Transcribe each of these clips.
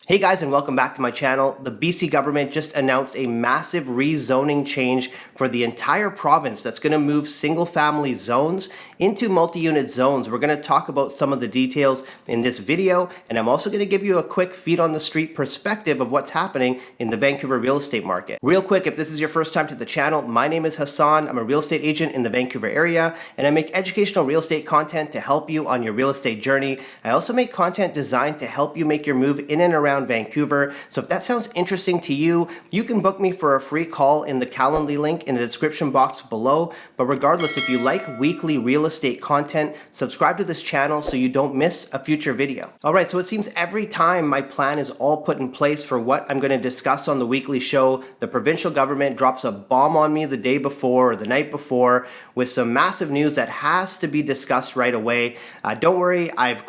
Hey guys, and welcome back to my channel. The BC government just announced a massive rezoning change for the entire province that's going to move single-family zones into multi-unit zones. We're going to talk about some of the details in this video, and I'm also going to give you a quick feet on the street perspective of what's happening in the Vancouver real estate market. Real quick, if this is your first time to the channel, my name is Hassan. I'm a real estate agent in the Vancouver area, and I make educational real estate content to help you on your real estate journey. I also make content designed to help you make your move in and around Vancouver. So if that sounds interesting to you, you can book me for a free call in the Calendly link in the description box below. But regardless, if you like weekly real estate content, subscribe to this channel so you don't miss a future video. All right, so it seems every time my plan is all put in place for what I'm going to discuss on the weekly show, the provincial government drops a bomb on me the day before or the night before with some massive news that has to be discussed right away. Don't worry, I've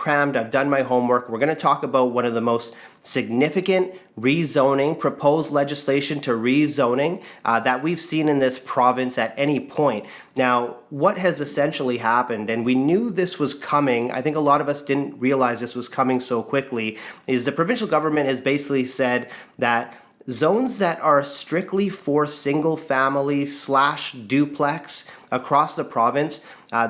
done my homework. We're going to talk about one of the most significant rezoning, proposed legislation to rezoning that we've seen in this province at any point. Now, what has essentially happened, and we knew this was coming, I think a lot of us didn't realize this was coming so quickly, is the provincial government has basically said that zones that are strictly for single family / duplex across the province,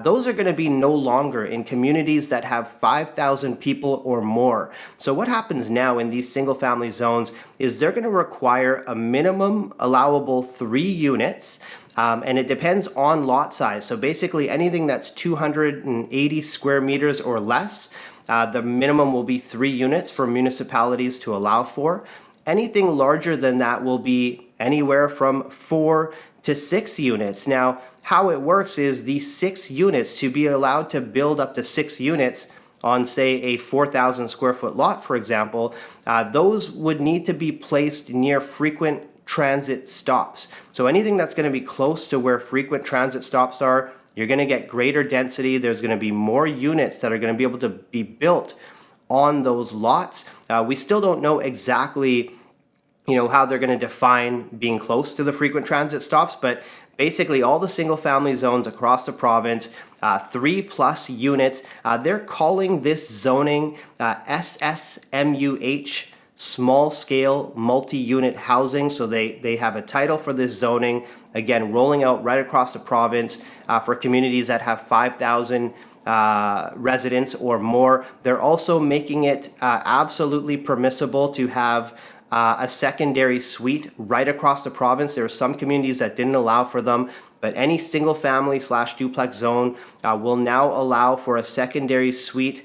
those are going to be no longer in communities that have 5,000 people or more. So what happens now in these single family zones is they're going to require a minimum allowable 3 units. And it depends on lot size. So basically anything that's 280 square meters or less, the minimum will be 3 units for municipalities to allow for. Anything larger than that will be anywhere from 4 to 6 units. Now, how it works is these 6 units, to be allowed to build up to 6 units on, say, a 4,000 square foot lot, for example, those would need to be placed near frequent transit stops. So anything that's going to be close to where frequent transit stops are, you're going to get greater density. There's going to be more units that are going to be able to be built on those lots. We still don't know exactly, how they're going to define being close to the frequent transit stops, but basically all the single family zones across the province, 3+ units, they're calling this zoning SSMUH, small scale multi-unit housing. So they have a title for this zoning, again, rolling out right across the province for communities that have 5,000 residents or more. They're also making it absolutely permissible to have a secondary suite right across the province. There are some communities that didn't allow for them, but any single family / duplex zone will now allow for a secondary suite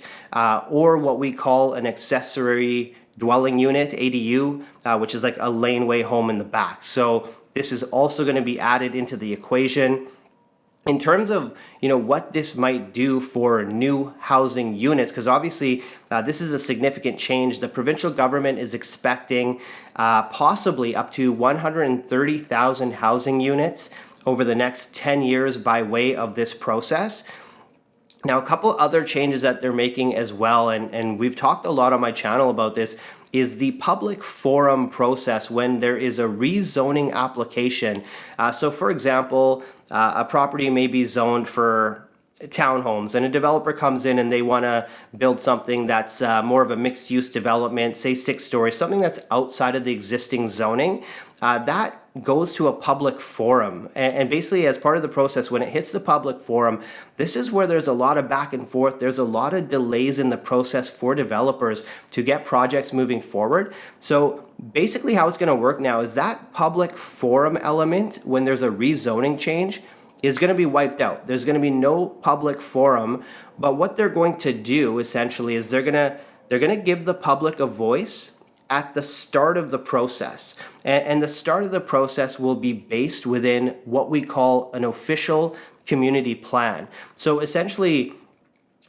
or what we call an accessory dwelling unit, ADU, which is like a laneway home in the back. So this is also going to be added into the equation. In terms of what this might do for new housing units, because obviously this is a significant change. The provincial government is expecting possibly up to 130,000 housing units over the next 10 years by way of this process. Now, a couple other changes that they're making as well, and we've talked a lot on my channel about this, is the public forum process when there is a rezoning application. So for example, a property may be zoned for townhomes and a developer comes in and they want to build something that's more of a mixed use development, say 6 stories, something that's outside of the existing zoning. That goes to a public forum, and basically as part of the process, when it hits the public forum, this is where there's a lot of back and forth. There's a lot of delays in the process for developers to get projects moving forward. So basically how it's going to work now is that public forum element, when there's a rezoning change, is going to be wiped out. There's going to be no public forum, but what they're going to do essentially is they're going to give the public a voice at the start of the process. And the start of the process will be based within what we call an official community plan. So essentially,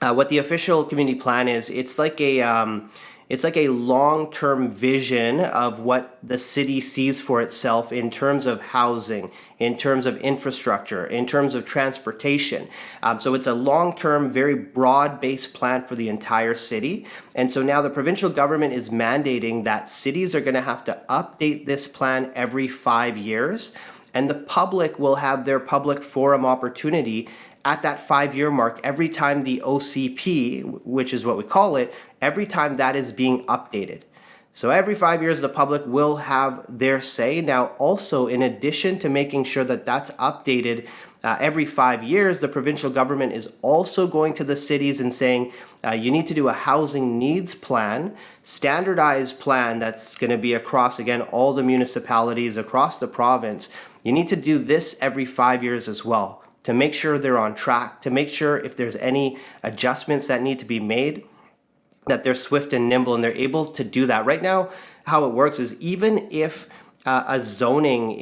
what the official community plan is, it's like a long-term vision of what the city sees for itself in terms of housing, in terms of infrastructure, in terms of transportation. So it's a long-term, very broad-based plan for the entire city. And so now the provincial government is mandating that cities are going to have to update this plan every 5 years, and the public will have their public forum opportunity at that 5-year mark every time the OCP, which is what we call it, every time that is being updated. So every 5 years, the public will have their say. Now, also, in addition to making sure that that's updated every 5 years, the provincial government is also going to the cities and saying, you need to do a housing needs plan, standardized plan that's going to be across, again, all the municipalities across the province. You need to do this every 5 years as well to make sure they're on track, to make sure if there's any adjustments that need to be made, that they're swift and nimble and they're able to do that. Right now, how it works is even if a zoning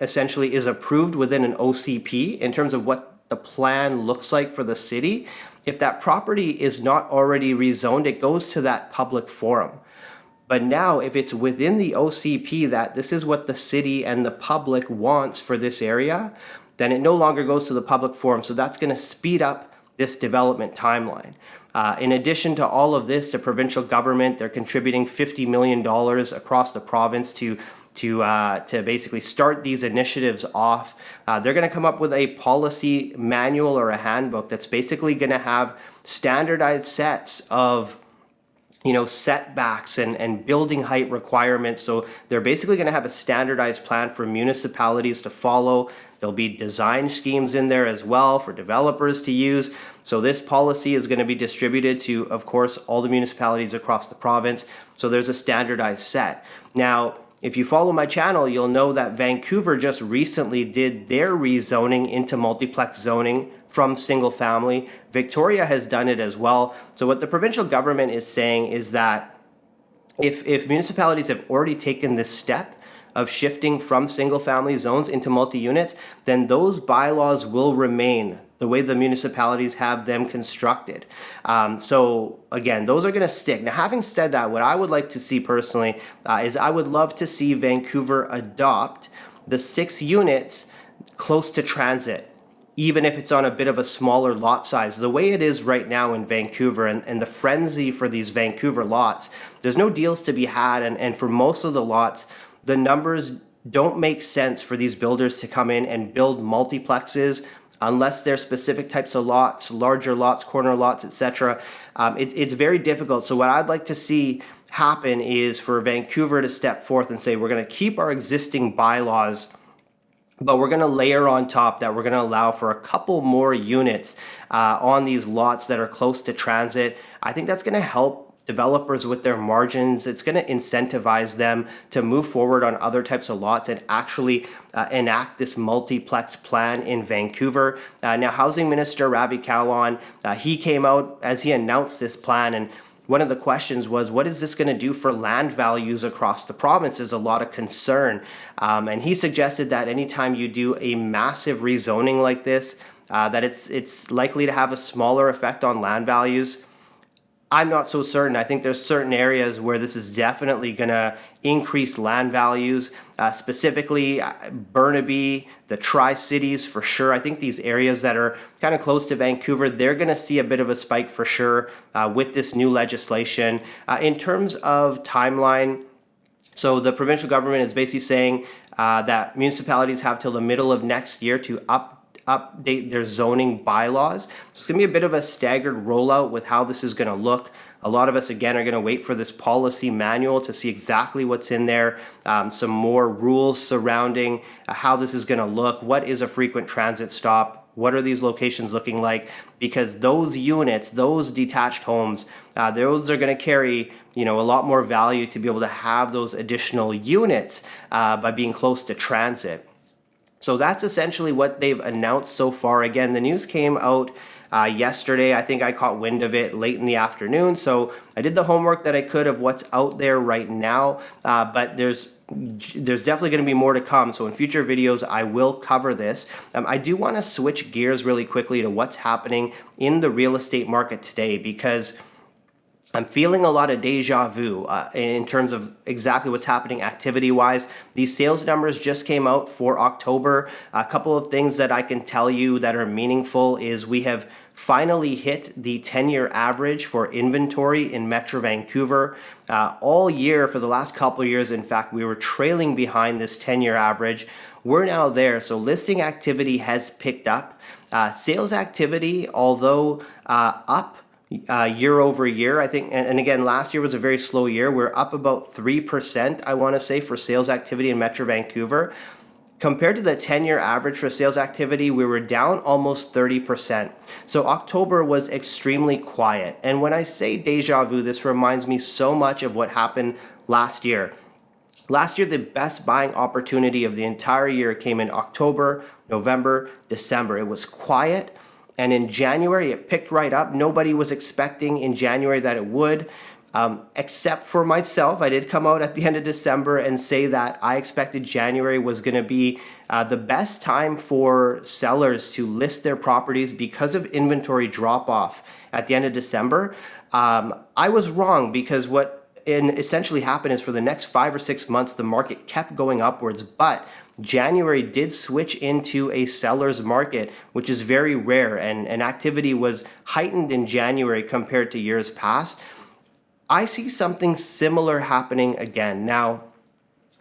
essentially is approved within an OCP in terms of what the plan looks like for the city, if that property is not already rezoned, it goes to that public forum. But now, if it's within the OCP that this is what the city and the public wants for this area, then it no longer goes to the public forum. So that's going to speed up this development timeline. In addition to all of this, the provincial government, they're contributing $50 million across the province to basically start these initiatives off. They're going to come up with a policy manual or a handbook that's basically going to have standardized sets of setbacks and building height requirements. So they're basically going to have a standardized plan for municipalities to follow. There'll be design schemes in there as well for developers to use. So this policy is going to be distributed to, of course, all the municipalities across the province. So there's a standardized set. Now, if you follow my channel, you'll know that Vancouver just recently did their rezoning into multiplex zoning from single family. Victoria has done it as well. So what the provincial government is saying is that if municipalities have already taken this step of shifting from single family zones into multi-units, then those bylaws will remain the way the municipalities have them constructed. So again, those are going to stick. Now, having said that, what I would like to see personally is I would love to see Vancouver adopt the 6 units close to transit, even if it's on a bit of a smaller lot size. The way it is right now in Vancouver and the frenzy for these Vancouver lots, there's no deals to be had. And for most of the lots, the numbers don't make sense for these builders to come in and build multiplexes unless they're specific types of lots, larger lots, corner lots, etc. It's very difficult. So what I'd like to see happen is for Vancouver to step forth and say, we're going to keep our existing bylaws, but we're going to layer on top that we're going to allow for a couple more units on these lots that are close to transit. I think that's going to help developers with their margins. It's going to incentivize them to move forward on other types of lots and actually enact this multiplex plan in Vancouver. Now, Housing Minister Ravi Kahlon, he came out as he announced this plan, and one of the questions was, what is this going to do for land values across the province? There's a lot of concern. And he suggested that anytime you do a massive rezoning like this, that it's likely to have a smaller effect on land values. I'm not so certain. I think there's certain areas where this is definitely going to increase land values, specifically Burnaby, the Tri-Cities for sure. I think these areas that are kind of close to Vancouver, they're going to see a bit of a spike for sure with this new legislation. In terms of timeline, so the provincial government is basically saying that municipalities have till the middle of next year to update their zoning bylaws. So it's going to be a bit of a staggered rollout with how this is going to look. A lot of us, again, are going to wait for this policy manual to see exactly what's in there, some more rules surrounding how this is going to look. What is a frequent transit stop? What are these locations looking like? Because those units, those detached homes, those are going to carry, a lot more value to be able to have those additional units by being close to transit. So that's essentially what they've announced so far. Again, the news came out yesterday. I think I caught wind of it late in the afternoon. So I did the homework that I could of what's out there right now. But there's definitely going to be more to come. So in future videos, I will cover this. I do want to switch gears really quickly to what's happening in the real estate market today, because I'm feeling a lot of deja vu in terms of exactly what's happening activity-wise. These sales numbers just came out for October. A couple of things that I can tell you that are meaningful is we have finally hit the 10-year average for inventory in Metro Vancouver. All year for the last couple of years, in fact, we were trailing behind this 10-year average. We're now there. So listing activity has picked up. Sales activity, although up, year over year. I think, and again, last year was a very slow year. We're up about 3%, I want to say, for sales activity in Metro Vancouver. Compared to the 10-year average for sales activity, we were down almost 30%. So October was extremely quiet. And when I say deja vu, this reminds me so much of what happened last year. Last year, the best buying opportunity of the entire year came in October, November, December. It was quiet. And in January, it picked right up. Nobody was expecting in January that it would, except for myself. I did come out at the end of December and say that I expected January was going to be the best time for sellers to list their properties because of inventory drop off at the end of December. I was wrong, because what essentially happened is for the next 5 or 6 months, the market kept going upwards, but January did switch into a seller's market, which is very rare, and activity was heightened in January compared to years past. I see something similar happening again. Now,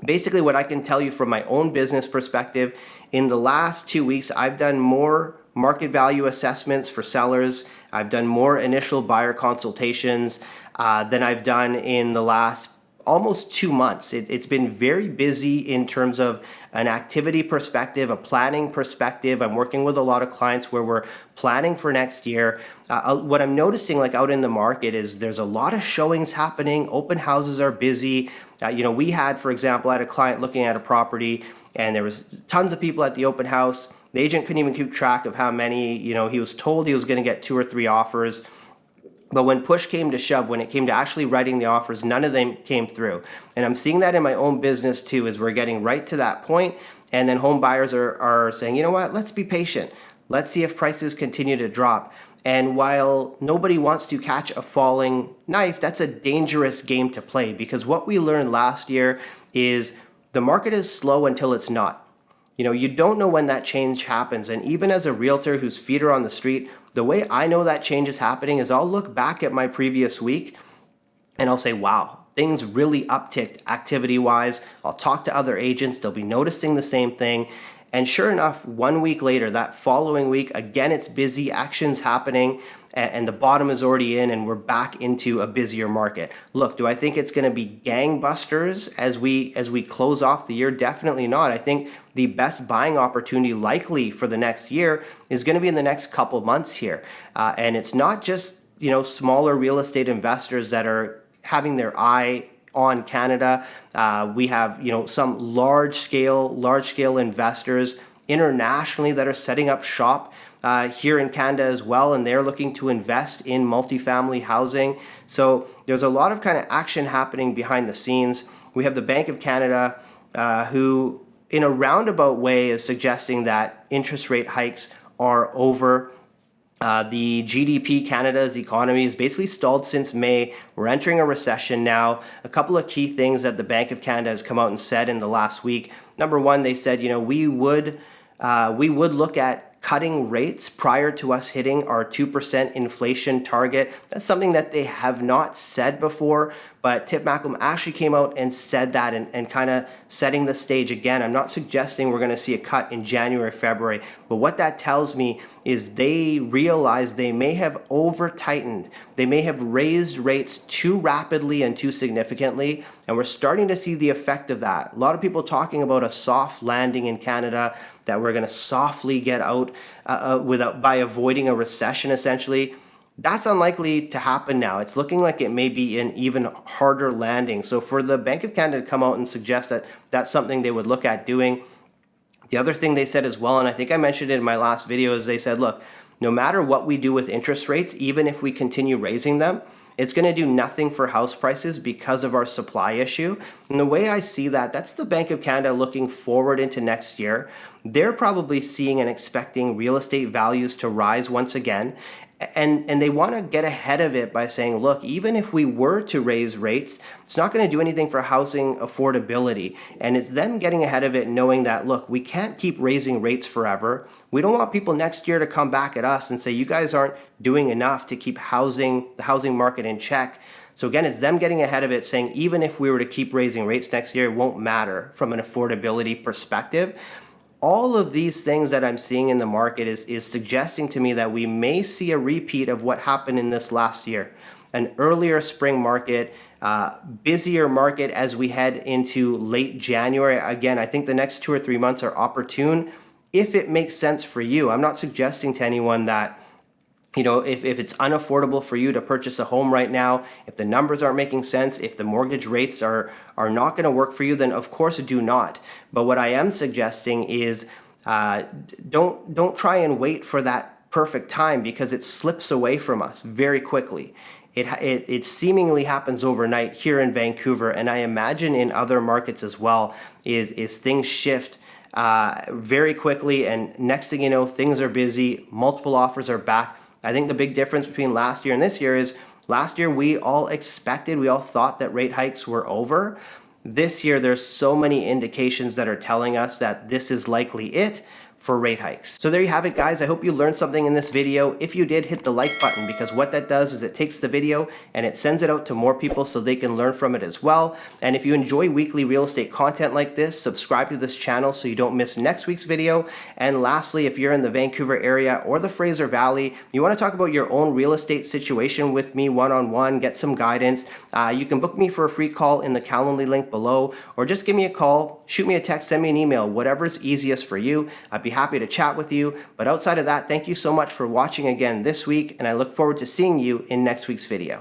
basically what I can tell you from my own business perspective, in the last 2 weeks, I've done more market value assessments for sellers. I've done more initial buyer consultations than I've done in the last almost 2 months. It's been very busy in terms of an activity perspective, a planning perspective. I'm working with a lot of clients where we're planning for next year. What I'm noticing, like out in the market, is there's a lot of showings happening. Open houses are busy. We had, for example, I had a client looking at a property, and there was tons of people at the open house. The agent couldn't even keep track of how many. He was told he was going to get 2 or 3 offers. But when push came to shove, when it came to actually writing the offers, none of them came through. And I'm seeing that in my own business too, as we're getting right to that point, and then home buyers are saying, you know what, let's be patient. Let's see if prices continue to drop. And while nobody wants to catch a falling knife, that's a dangerous game to play, because what we learned last year is the market is slow until it's not. You don't know when that change happens. And even as a realtor whose feet are on the street, the way I know that change is happening is I'll look back at my previous week and I'll say, wow, things really upticked activity-wise. I'll talk to other agents. They'll be noticing the same thing. And sure enough, 1 week later, that following week, again, it's busy, action's happening, and the bottom is already in, and we're back into a busier market. Look, do I think it's going to be gangbusters as we close off the year? Definitely not. I think the best buying opportunity likely for the next year is going to be in the next couple months here. And it's not just, smaller real estate investors that are having their eye on Canada. We have, some large scale investors internationally that are setting up shop here in Canada as well, and they're looking to invest in multifamily housing. So there's a lot of kind of action happening behind the scenes. We have the Bank of Canada, who in a roundabout way is suggesting that interest rate hikes are over. The GDP, Canada's economy, is basically stalled since May. We're entering a recession now. A couple of key things that the Bank of Canada has come out and said in the last week. Number one, they said, we would look at cutting rates prior to us hitting our 2% inflation target. That's something that they have not said before, but Tiff Macklem actually came out and said that, and kind of setting the stage again. I'm not suggesting we're going to see a cut in January, February, but what that tells me is they realize they may have over-tightened. They may have raised rates too rapidly and too significantly, and we're starting to see the effect of that. A lot of people talking about a soft landing in Canada, that we're going to softly get out by avoiding a recession, essentially. That's unlikely to happen now. It's looking like it may be an even harder landing. So for the Bank of Canada to come out and suggest that that's something they would look at doing. The other thing they said as well, and I think I mentioned it in my last video, is they said, look, no matter what we do with interest rates, even if we continue raising them, it's going to do nothing for house prices because of our supply issue. And the way I see that, that's the Bank of Canada looking forward into next year. They're probably seeing and expecting real estate values to rise once again. And they want to get ahead of it by saying, look, even if we were to raise rates, it's not going to do anything for housing affordability. And it's them getting ahead of it, knowing that, look, we can't keep raising rates forever. We don't want people next year to come back at us and say, you guys aren't doing enough to keep the housing market in check. So again, it's them getting ahead of it, saying, even if we were to keep raising rates next year, it won't matter from an affordability perspective. all of these things that I'm seeing in the market is suggesting to me that we may see a repeat of what happened in this last year. An earlier spring market, busier market as we head into late January. Again, I think the next 2 or 3 months are opportune if it makes sense for you. I'm not suggesting to anyone that, if it's unaffordable for you to purchase a home right now, if the numbers aren't making sense, if the mortgage rates are not going to work for you, then of course do not. But what I am suggesting is don't try and wait for that perfect time, because it slips away from us very quickly. It seemingly happens overnight here in Vancouver, and I imagine in other markets as well, is things shift very quickly, and next thing you know, things are busy, multiple offers are back. I think the big difference between last year and this year is last year we all thought that rate hikes were over. This year there's so many indications that are telling us that this is likely it for rate hikes. So there you have it, guys. I hope you learned something in this video. If you did, hit the like button, because what that does is it takes the video and it sends it out to more people so they can learn from it as well. And if you enjoy weekly real estate content like this, subscribe to this channel so you don't miss next week's video. And lastly, if you're in the Vancouver area or the Fraser Valley, you want to talk about your own real estate situation with me one-on-one, get some guidance, you can book me for a free call in the Calendly link below, or just give me a call, shoot me a text, send me an email, whatever's easiest for you. I'd be happy to chat with you. But outside of that, thank you so much for watching again this week, and I look forward to seeing you in next week's video.